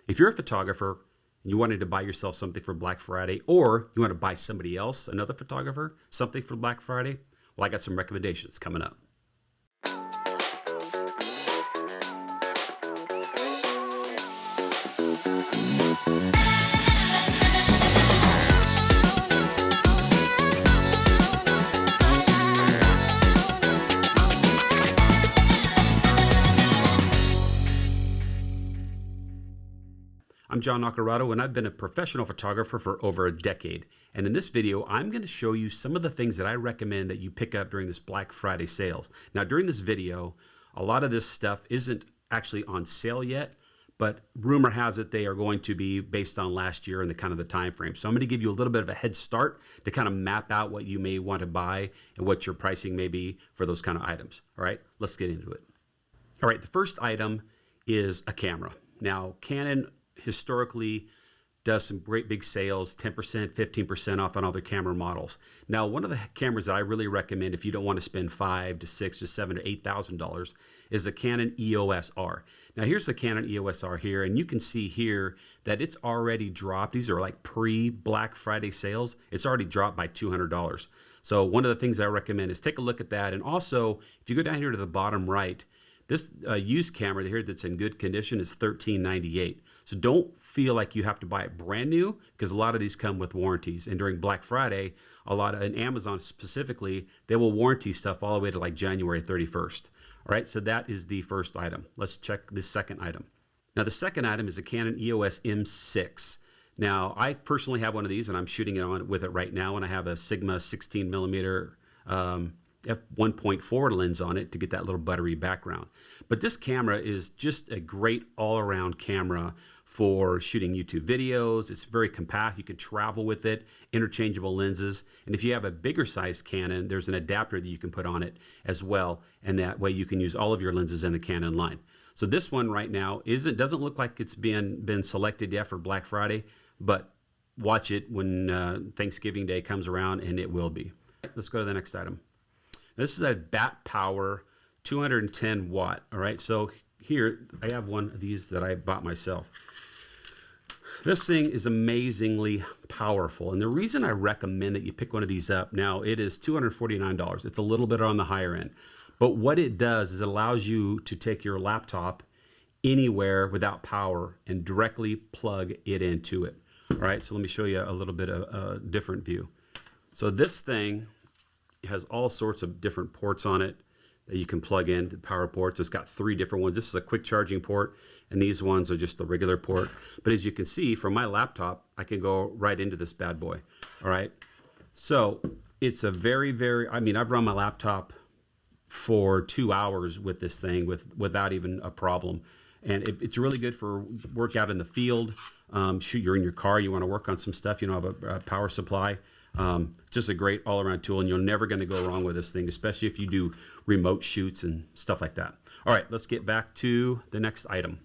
If you're a photographer and you wanted to buy yourself something for Black Friday, or you want to buy somebody else, another photographer, something for Black Friday, well, I got some recommendations coming up. I'm John Naccarato, and I've been a professional photographer for over a decade. And in this video, I'm going to show you some of the things that I recommend that you pick up during this Black Friday sales. Now, during this video, a lot of this stuff isn't actually on sale yet, but rumor has it they are going to be based on last year and the kind of the time frame. So I'm going to give you a little bit of a head start to kind of map out what you may want to buy and what your pricing may be for those kind of items. All right, let's get into it. All right, the first item is a camera. Now, Canon historically does some great big sales, 10%, 15% off on other camera models. Now, one of the cameras that I really recommend if you don't want to spend $5,000 to $6,000 to $7,000 to $8,000 is the Canon EOS R. Now, here's the Canon EOS R here, and you can see here that it's already dropped. These are like pre-Black Friday sales. It's already dropped by $200. So one of the things I recommend is take a look at that. And also, if you go down here to the bottom right, this used camera here that's in good condition is $13.98. So don't feel like you have to buy it brand new, because a lot of these come with warranties. And during Black Friday, and Amazon specifically, they will warranty stuff all the way to like January 31st. All right, so that is the first item. Let's check the second item. Now, the second item is a Canon EOS M6. Now, I personally have one of these, and I'm shooting it with it right now, and I have a Sigma 16 millimeter f1.4 lens on it to get that little buttery background. But this camera is just a great all-around camera for shooting YouTube videos. It's very compact. You can travel with it, interchangeable lenses. And if you have a bigger size Canon, there's an adapter that you can put on it as well. And that way you can use all of your lenses in the Canon line. So this one right now doesn't look like it's been selected yet for Black Friday, but watch it when Thanksgiving Day comes around, and it will be. Let's go to the next item. This is a Bat Power 210 watt. All right, so here I have one of these that I bought myself. This thing is amazingly powerful, and the reason I recommend that you pick one of these up, now it is $249. It's a little bit on the higher end, but what it does is it allows you to take your laptop anywhere without power and directly plug it into it. All right, so let me show you a little bit of a different view. So this thing has all sorts of different ports on it that you can plug in, the power ports. It's got 3 different ones. This is a quick charging port, and these ones are just the regular port. But as you can see from my laptop, I can go right into this bad boy. All right, so it's a I've run my laptop for 2 hours with this thing without even a problem. And it's really good for work out in the field. You're in your car, you want to work on some stuff, you don't have a power supply. Just a great all-around tool, and you're never going to go wrong with this thing, especially if you do remote shoots and stuff like that. All right, let's get back to the next item.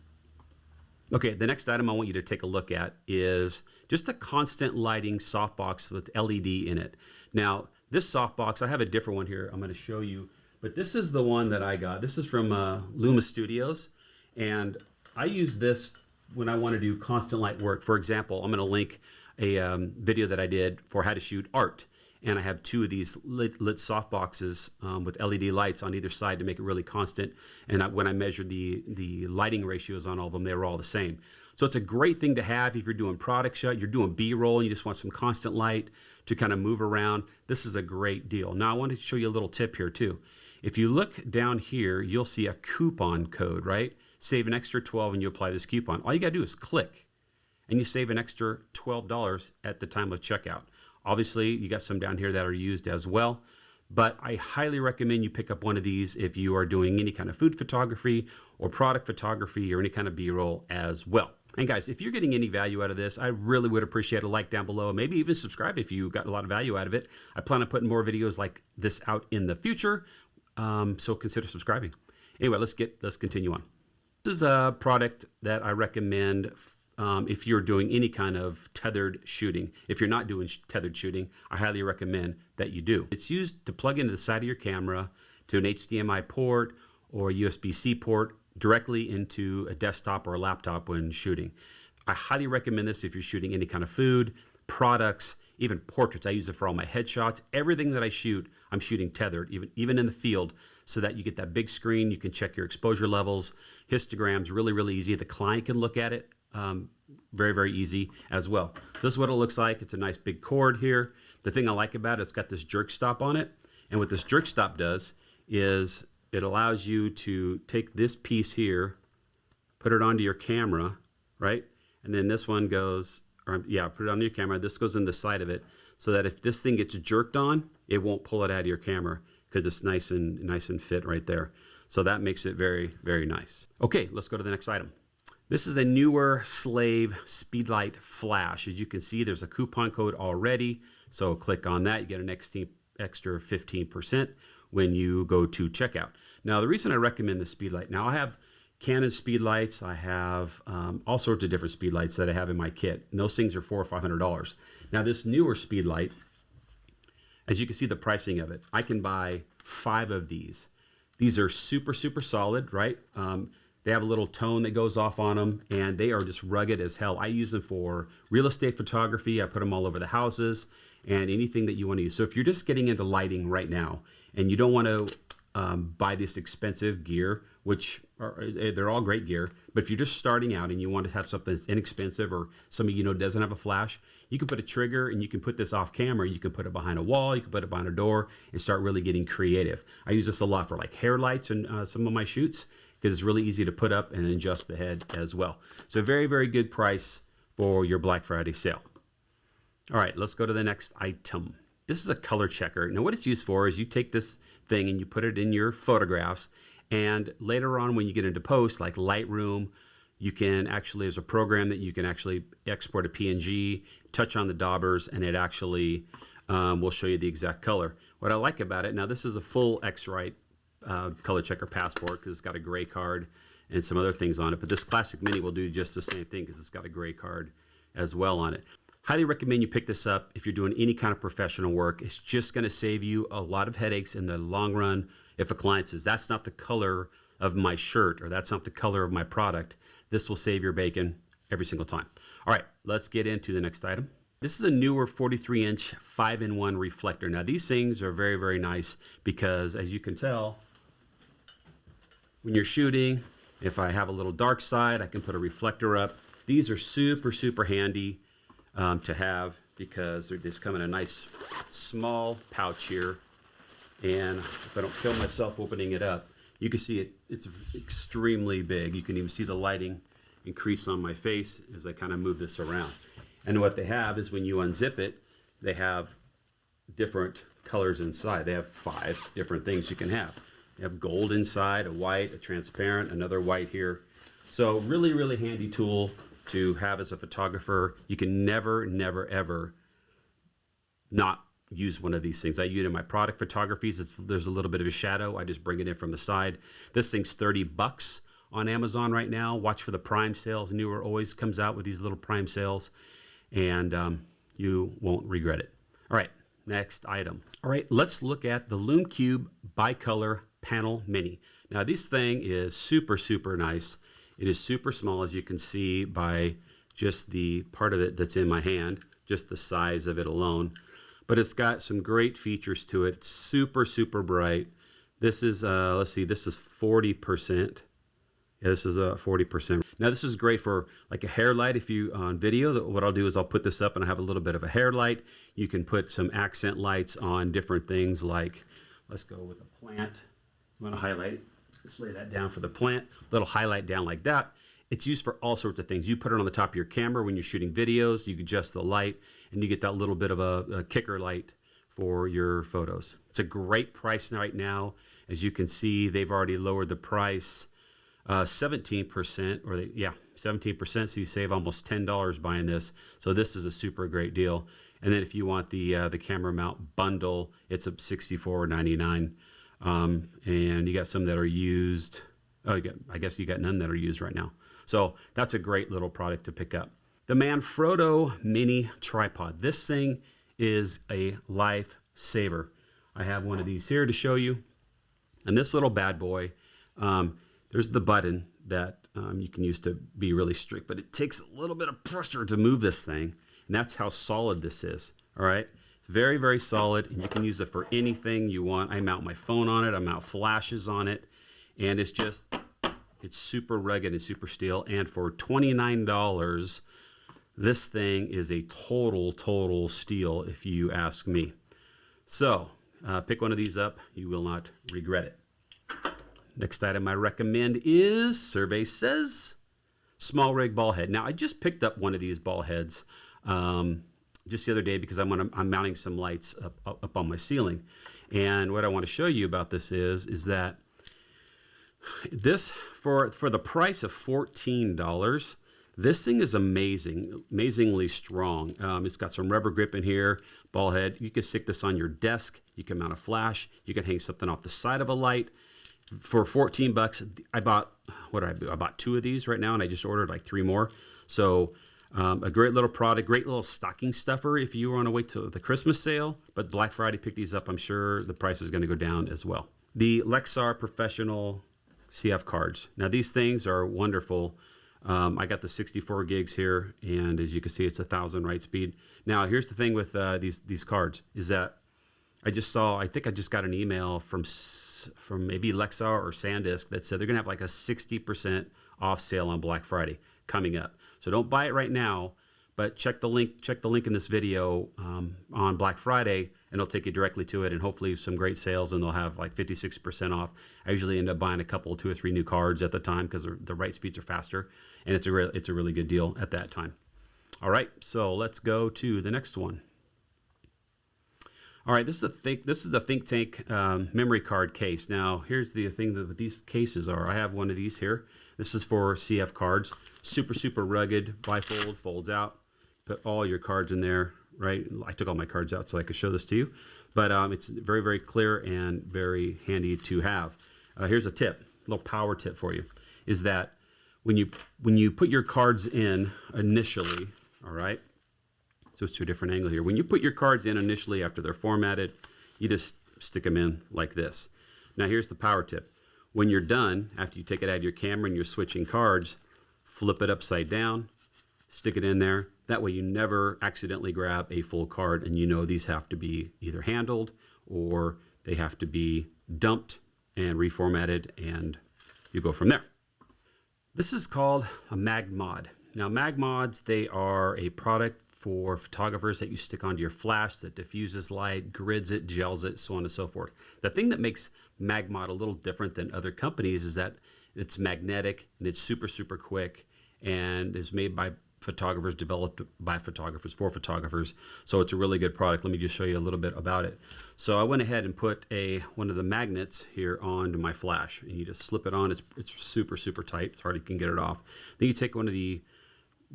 Okay, the next item I want you to take a look at is just a constant lighting softbox with LED in it. Now, this softbox, I have a different one here I'm going to show you, but this is the one that I got. This is from Lume Studios, and I use this when I want to do constant light work. For example, I'm going to link a video that I did for how to shoot art, and I have 2 of these lit softboxes with LED lights on either side to make it really constant. And when I measured the lighting ratios on all of them, they were all the same. So it's a great thing to have if you're doing product shot, you're doing B-roll, and you just want some constant light to kind of move around. This is a great deal. Now I want to show you a little tip here too. If you look down here, you'll see a coupon code, right? Save an extra $12 and you apply this coupon. All you got to do is click, and you save an extra $12 at the time of checkout. Obviously, you got some down here that are used as well, but I highly recommend you pick up one of these if you are doing any kind of food photography or product photography or any kind of B-roll as well. And guys, if you're getting any value out of this, I really would appreciate a like down below. Maybe even subscribe if you got a lot of value out of it. I plan on putting more videos like this out in the future, so consider subscribing. Anyway, let's continue on. This is a product that I recommend if you're doing any kind of tethered shooting. If you're not doing tethered shooting, I highly recommend that you do. It's used to plug into the side of your camera to an HDMI port or USB-C port directly into a desktop or a laptop when shooting. I highly recommend this if you're shooting any kind of food, products, even portraits. I use it for all my headshots. Everything that I shoot, I'm shooting tethered, even in the field, so that you get that big screen. You can check your exposure levels, histograms, really easy. The client can look at it, very easy as well. So this is what it looks like. It's a nice big cord here. The thing I like about it, it's got this jerk stop on it. And what this jerk stop does is it allows you to take this piece here, put it onto your camera, right? And then this one goes, put it on your camera. This goes in the side of it, so that if this thing gets jerked on, it won't pull it out of your camera because it's nice and fit right there. So that makes it very nice. Okay, let's go to the next item. This is a Neewer Speedlight flash. As you can see, there's a coupon code already. So click on that. You get an extra 15% when you go to checkout. Now, the reason I recommend the Speedlight, now I have Canon Speedlights. I have all sorts of different Speedlights that I have in my kit. And those things are $400 or $500. Now, this Neewer Speedlight, as you can see the pricing of it, I can buy 5 of these. These are super solid, right? They have a little tone that goes off on them, and they are just rugged as hell. I use them for real estate photography. I put them all over the houses and anything that you want to use. So if you're just getting into lighting right now and you don't want to buy this expensive gear, which they're all great gear, but if you're just starting out and you want to have something that's inexpensive or somebody you know doesn't have a flash, you can put a trigger and you can put this off camera. You can put it behind a wall, you can put it behind a door, and start really getting creative. I use this a lot for like hair lights and some of my shoots, because it's really easy to put up and adjust the head as well. So very good price for your Black Friday sale. All right, let's go to the next item. This is a color checker. Now what it's used for is you take this thing and you put it in your photographs, and later on when you get into post, like Lightroom, you can actually, there's a program that you can actually export a PNG, touch on the daubers, and it actually will show you the exact color. What I like about it, now this is a full X-Rite ColorChecker Passport because it's got a gray card and some other things on it, but this Classic Mini will do just the same thing because it's got a gray card as well on it. Highly recommend you pick this up if you're doing any kind of professional work. It's just going to save you a lot of headaches in the long run. If a client says, that's not the color of my shirt or that's not the color of my product, this will save your bacon every single time. All right, let's get into the next item. This is a Neewer 43-inch 5-in-1 reflector. Now these things are very nice because, as you can tell, when you're shooting, if I have a little dark side, I can put a reflector up. These are super handy to have because they just come in a nice small pouch here. And if I don't kill myself opening it up, you can see it's extremely big. You can even see the lighting increase on my face as I kind of move this around. And what they have is when you unzip it, they have different colors inside. They have 5 different things you can have. They have gold inside, a white, a transparent, another white here. So really handy tool to have as a photographer. You can never ever not use one of these things. I use it in my product photographies. There's a little bit of a shadow. I just bring it in from the side. This thing's $30 on Amazon right now. Watch for the Prime sales. Neewer always comes out with these little Prime sales, and you won't regret it. All right, next item. All right, let's look at the Lume Cube Bicolor Panel Mini. Now this thing is super nice. It is super small, as you can see by just the part of it that's in my hand, just the size of it alone. But it's got some great features to it. It's super bright. This is, let's see, this is 40%. Yeah, this is 40%. Now this is great for like a hair light. If you on video, what I'll do is I'll put this up and I have a little bit of a hair light. You can put some accent lights on different things, like, let's go with a plant. You want to highlight, let's lay that down for the plant. Little highlight down like that. It's used for all sorts of things. You put it on the top of your camera when you're shooting videos. You can adjust the light and you get that little bit of a kicker light for your photos. It's a great price right now. As you can see, they've already lowered the price 17%, 17%. So you save almost $10 buying this. So this is a super great deal. And then if you want the camera mount bundle, it's up $64.99. And you got some that are used. Oh, I guess you got none that are used right now. So that's a great little product to pick up. The Manfrotto Mini Tripod. This thing is a lifesaver. I have one of these here to show you. And this little bad boy, there's the button. that you can use to be really strict, but it takes a little bit of pressure to move this thing, and that's how solid this is. All right, very, very solid, and you can use it for anything you want. I mount my phone on it, I mount flashes on it, and it's super rugged and super steel. And for $29, this thing is a total steal if you ask me. So pick one of these up, you will not regret it. Next item I recommend is, survey says, Smallrig Ballhead. Now I just picked up one of these ball heads just the other day because I'm mounting some lights up on my ceiling. And what I want to show you about this is that this, for the price of $14, this thing is amazingly strong. It's got some rubber grip in here, ball head. You can stick this on your desk. You can mount a flash. You can hang something off the side of a light. For 14 bucks, I bought, what did I do? I bought 2 of these right now, and I just ordered like 3 more. So a great little product, great little stocking stuffer if you want to wait till the Christmas sale. But Black Friday, pick these up. I'm sure the price is going to go down as well. The Lexar Professional CF cards. Now these things are wonderful. I got the 64 gigs here, and as you can see, it's 1,000 write speed. Now here's the thing with these cards is that I think I just got an email from maybe Lexar or SanDisk that said they're gonna have like a 60% off sale on Black Friday coming up. So don't buy it right now, but check the link in this video on Black Friday, and it'll take you directly to it, and hopefully some great sales, and they'll have like 56% off. I usually end up buying a couple, 2 or 3 new cards at the time because the write speeds are faster, and it's a really good deal at that time. All right, so let's go to the next one. All right, this is the Think Tank memory card case. Now, here's the thing that these cases are. I have one of these here. This is for CF cards. Super rugged, bifold, folds out. Put all your cards in there, right? I took all my cards out so I could show this to you. But it's very clear and very handy to have. Here's a tip, a little power tip for you, is that when you put your cards in initially, all right? So it's to a different angle here. When you put your cards in initially after they're formatted, you just stick them in like this. Now here's the power tip. When you're done, after you take it out of your camera and you're switching cards, flip it upside down, stick it in there. That way you never accidentally grab a full card, and you know these have to be either handled or they have to be dumped and reformatted, and you go from there. This is called a Magmod. Now Magmods, they are a product for photographers that you stick onto your flash that diffuses light, grids it, gels it, so on and so forth. The thing that makes Magmod a little different than other companies is that it's magnetic and it's super quick and is made by photographers, developed by photographers for photographers. So it's a really good product. Let me just show you a little bit about it. So I went ahead and put one of the magnets here onto my flash, and you just slip it on. It's super tight. It's hard you can get it off. Then you take one of the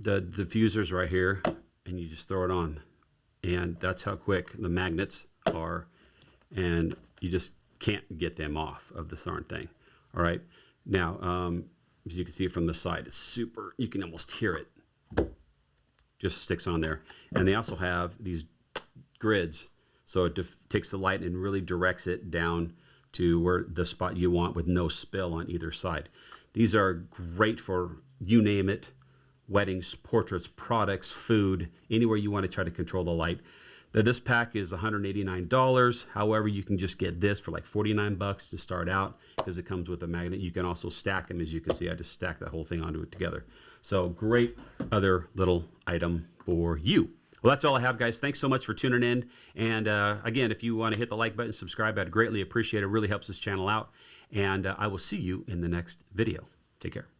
diffusers right here, and you just throw it on, and that's how quick the magnets are, and you just can't get them off of this darn thing. All right, now as you can see from the side, it's super, you can almost hear it, just sticks on there. And they also have these grids, so it takes the light and really directs it down to where the spot you want with no spill on either side. These are great for, you name it, weddings, portraits, products, food, anywhere you want to try to control the light. This pack is $189. However, you can just get this for like 49 bucks to start out because it comes with a magnet. You can also stack them. As you can see, I just stacked that whole thing onto it together. So great other little item for you. Well, that's all I have, guys. Thanks so much for tuning in. And again, if you want to hit the like button, subscribe, I'd greatly appreciate it. It really helps this channel out. And I will see you in the next video. Take care.